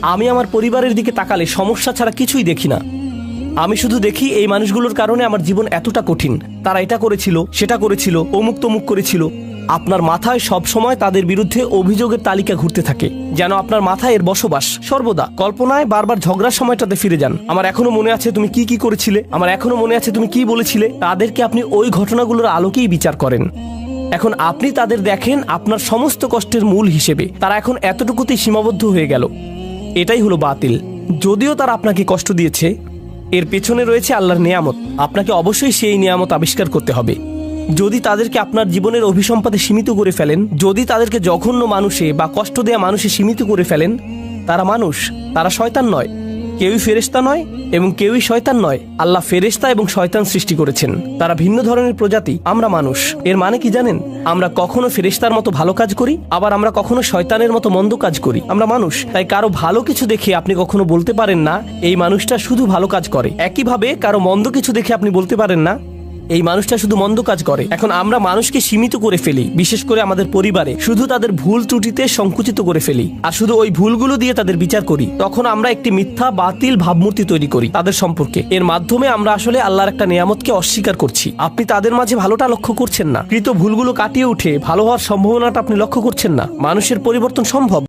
আমি আমার পরিবারের দিকে তাকালে সমস্যা ছাড়া কিছুই দেখি না। আমি শুধু দেখি এই মানুষগুলোর কারণে আমার জীবন এতটা কঠিন, তারা এটা করেছিল, সেটা করেছিল, অমুক তমুক করেছিল। আপনার মাথায় সব সময় তাদের বিরুদ্ধে অভিযোগের তালিকা ঘুরতে থাকে, যেন আপনার মাথায় এর বসবাস সর্বদা। কল্পনায় বারবার ঝগড়ার সময়টাতে ফিরে যান। আমার এখনো মনে আছে তুমি কি কি করেছিলে, আমার এখনো মনে আছে তুমি কি বলেছিলে। তাদেরকে আপনি ওই ঘটনাগুলোর আলোকেই বিচার করেন। এখন আপনি তাদের দেখেন আপনার সমস্ত কষ্টের মূল হিসেবে। তারা এখন এতটুকুতেই সীমাবদ্ধ হয়ে গেল। এটাই হলো বাতিল। যদিও তারা আপনাকে কষ্ট দিয়েছে, এর পেছনে রয়েছে আল্লাহর নিয়ামত। আপনাকে অবশ্যই সেই নিয়ামত আবিষ্কার করতে হবে। যদি তাদেরকে আপনার জীবনের অভিসম্পাদে সীমিত করে ফেলেন, যদি তাদেরকে জঘন্য মানুষে বা কষ্ট দেয়া মানুষে সীমিত করে ফেলেন, তারা মানুষ, তারা শয়তান নয়। কেউই ফেরেশতা নয় এবং কেউই শয়তান নয়। আল্লাহ ফেরেশতা এবং শয়তান সৃষ্টি করেছেন, তারা ভিন্ন ধরনের প্রজাতি। আমরা মানুষ। এর মানে কি জানেন? আমরা কখনো ফেরেশতার মতো ভালো কাজ করি, আবার আমরা কখনো শয়তানের মতো মন্দ কাজ করি। আমরা মানুষ। তাই কারো ভালো কিছু দেখে আপনি কখনো বলতে পারেন না এই মানুষটা শুধু ভালো কাজ করে। একইভাবে কারো মন্দ কিছু দেখে আপনি বলতে পারেন না এই মানুষটা শুধু মন্দ কাজ করে। এখন আমরা মানুষকে সীমিত করে ফেলি, বিশেষ করে আমাদের পরিবারে শুধু তাদের ভুল ত্রুটিতে সংকুচিত করে ফেলি, আর শুধু ওই ভুলগুলো দিয়ে তাদের বিচার করি। তখন আমরা একটি মিথ্যা বাতিল ভাবমূর্তি তৈরি করি তাদের সম্পর্কে। এর মাধ্যমে আমরা আসলে আল্লাহর একটা নিয়ামতকে অস্বীকার করছি। আপনি তাদের মাঝে ভালোটা লক্ষ্য করছেন না। কৃত ভুলগুলো কাটিয়ে উঠে ভালো হওয়ার সম্ভাবনাটা আপনি লক্ষ্য করছেন না। মানুষের পরিবর্তন সম্ভব।